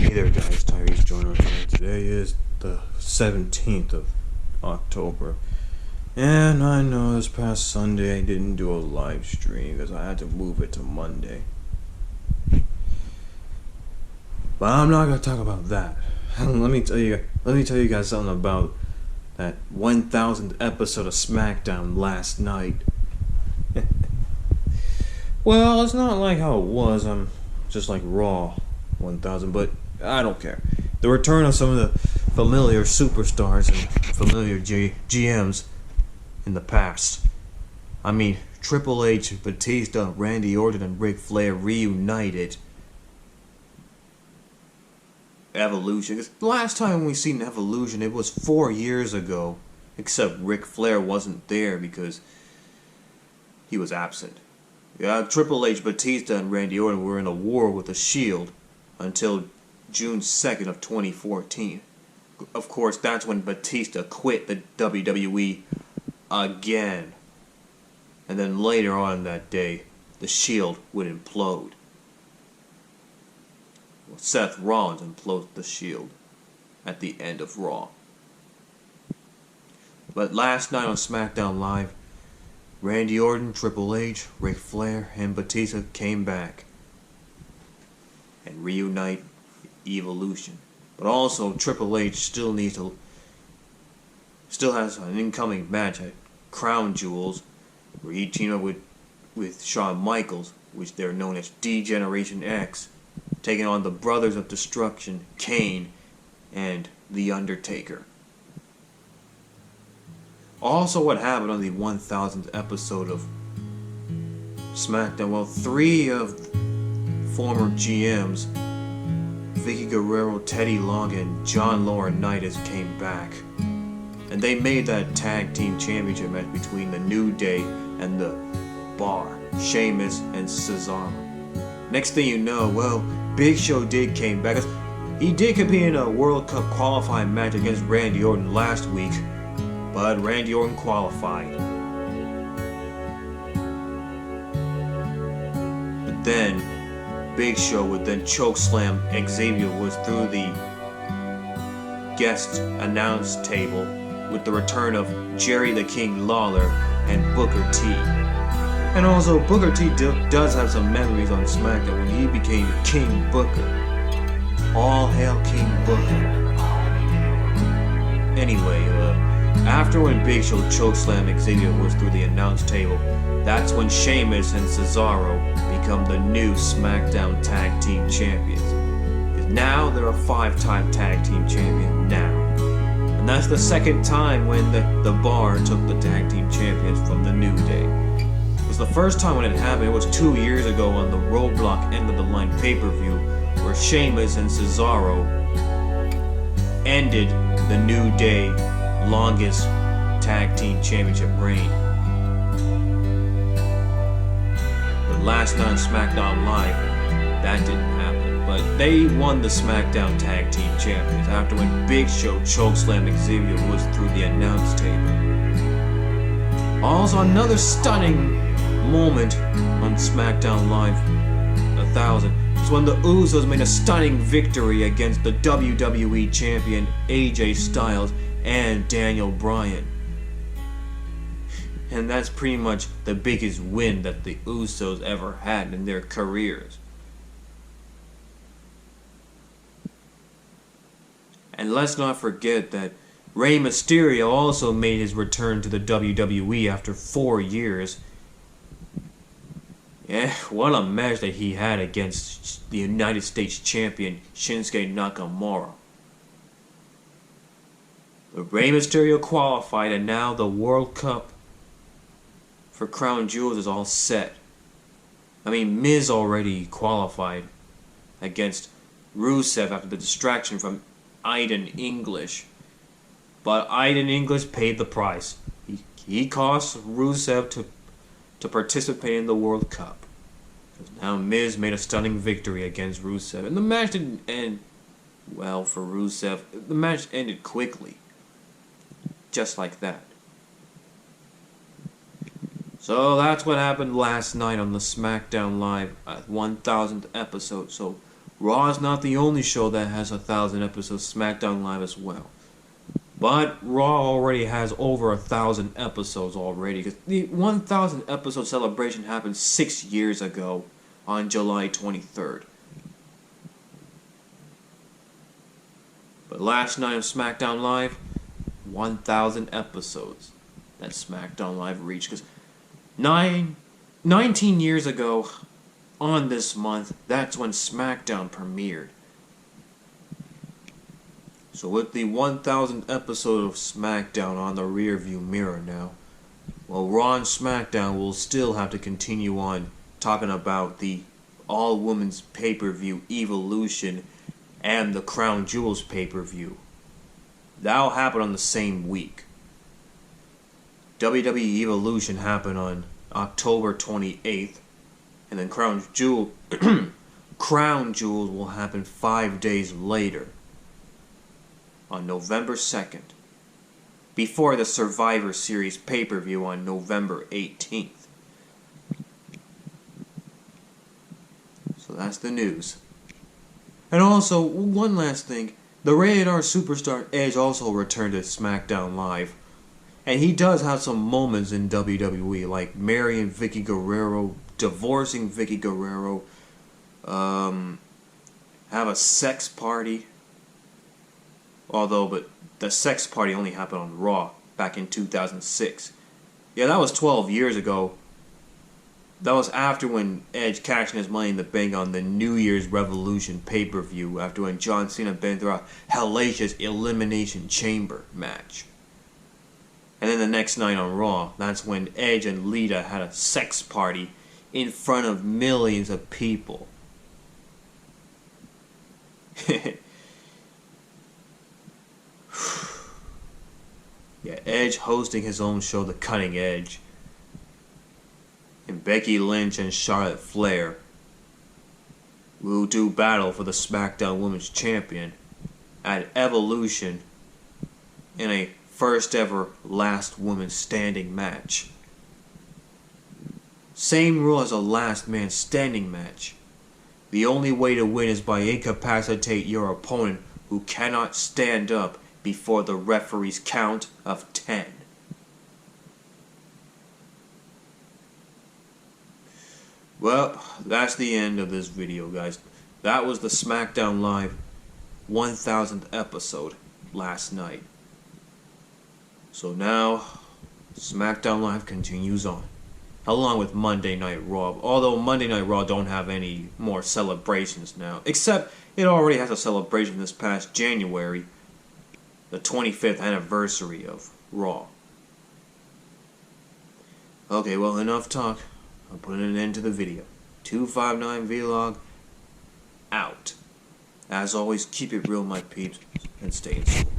Hey there guys, Tyrese Joyner here. Today is the 17th of October. And I know this past Sunday I didn't do a live stream because I had to move it to Monday. But I'm not going to talk about that. Let me tell you guys something about that 1000th episode of Smackdown last night. Well, it's not like how it was. I'm just like Raw 1000, but I don't care. The return of some of the familiar superstars and familiar GMs in the past. I mean, Triple H, Batista, Randy Orton, and Ric Flair reunited. Evolution. 'Cause the last time we seen Evolution, it was 4 years ago. Except Ric Flair wasn't there because he was absent. Yeah, Triple H, Batista, and Randy Orton were in a war with the Shield until June 2nd of 2014. Of course, that's when Batista quit the WWE again. And then later on that day, the Shield would implode. Well, Seth Rollins imploded the Shield at the end of Raw. But last night on SmackDown Live, Randy Orton, Triple H, Ric Flair, and Batista came back and reunite Evolution. But also, Triple H still has an incoming match at Crown Jewels, where he teamed up with Shawn Michaels, which they're known as D-Generation X, taking on the Brothers of Destruction, Kane, and The Undertaker. Also, what happened on the 1000th episode of SmackDown? Well, 3 of former GMs, Vickie Gurrero, Teddy Long, and John Laurinitis came back. And they made that tag team championship match between the New Day and the Bar, Sheamus and Cesaro. Next thing you know, well, Big Show came back. He did compete in a World Cup qualifying match against Randy Orton last week, but Randy Orton qualified. But then Big Show would then chokeslam Xavier Woods through the guest announce table with the return of Jerry the King Lawler and Booker T. And also, Booker T does have some memories on SmackDown when he became King Booker. All hail King Booker. Anyway, after when Big Show chokeslammed Xavier Woods through the announce table, that's when Sheamus and Cesaro become the new SmackDown Tag Team Champions. Because now there are 5-time Tag Team Champions now. And that's the second time when the Bar took the Tag Team Champions from the New Day. It was the first time when it happened, it was 2 years ago on the Roadblock End of the Line pay-per-view, where Sheamus and Cesaro ended the New Day longest Tag Team Championship reign. But last night on SmackDown Live, that didn't happen. But they won the SmackDown Tag Team Champions after when Big Show chokeslammed Xavier Woods through the announce table. Also, another stunning moment on SmackDown Live 1000 is when the Usos made a stunning victory against the WWE Champion AJ Styles and Daniel Bryan. And that's pretty much the biggest win that the Usos ever had in their careers. And let's not forget that Rey Mysterio also made his return to the WWE after 4 years. Yeah, what a match that he had against the United States Champion Shinsuke Nakamura. But Rey Mysterio qualified, and now the World Cup for Crown Jewels is all set. I mean, Miz already qualified against Rusev after the distraction from Aiden English. But Aiden English paid the price. He cost Rusev to participate in the World Cup. Now Miz made a stunning victory against Rusev. And the match didn't end well for Rusev. The match ended quickly. Just like that. So that's what happened last night on the SmackDown Live 1000th episode. So Raw is not the only show that has 1,000 episodes, SmackDown Live as well. But Raw already has over 1,000 episodes already, because the 1,000 episode celebration happened 6 years ago on July 23rd. But last night on SmackDown Live, 1,000 episodes that SmackDown Live reached, because 19 years ago on this month, that's when SmackDown premiered. So with the 1,000th episode of SmackDown on the rearview mirror now, well, Raw and SmackDown will still have to continue on talking about the all-women's pay-per-view Evolution and the Crown Jewels pay-per-view. That'll happen on the same week. WWE Evolution happened on October 28th, and then Crown Jewels will happen 5 days later, on November 2nd, before the Survivor Series pay-per-view on November 18th. So that's the news. And also, one last thing, the Rated R superstar Edge also returned to SmackDown Live. And he does have some moments in WWE, like marrying Vickie Gurrero, divorcing Vickie Gurrero, have a sex party. But the sex party only happened on Raw back in 2006. Yeah, that was 12 years ago. That was after when Edge cashed in his Money in the Bank on the New Year's Revolution pay-per-view, after when John Cena been through a hellacious Elimination Chamber match. And then the next night on Raw, that's when Edge and Lita had a sex party in front of millions of people. Yeah, Edge hosting his own show, The Cutting Edge. And Becky Lynch and Charlotte Flair will do battle for the SmackDown Women's Champion at Evolution in a first ever last woman standing match. Same rule as a last man standing match. The only way to win is by incapacitate your opponent who cannot stand up before the referee's count of 10. Well, that's the end of this video, guys. That was the SmackDown Live 1,000th episode last night. So now, SmackDown Live continues on, along with Monday Night Raw. Although Monday Night Raw don't have any more celebrations now, except it already has a celebration this past January, the 25th anniversary of Raw. Okay, well, enough talk. I'm putting an end to the video. 259 Vlog out. As always, keep it real, my peeps, and stay in school.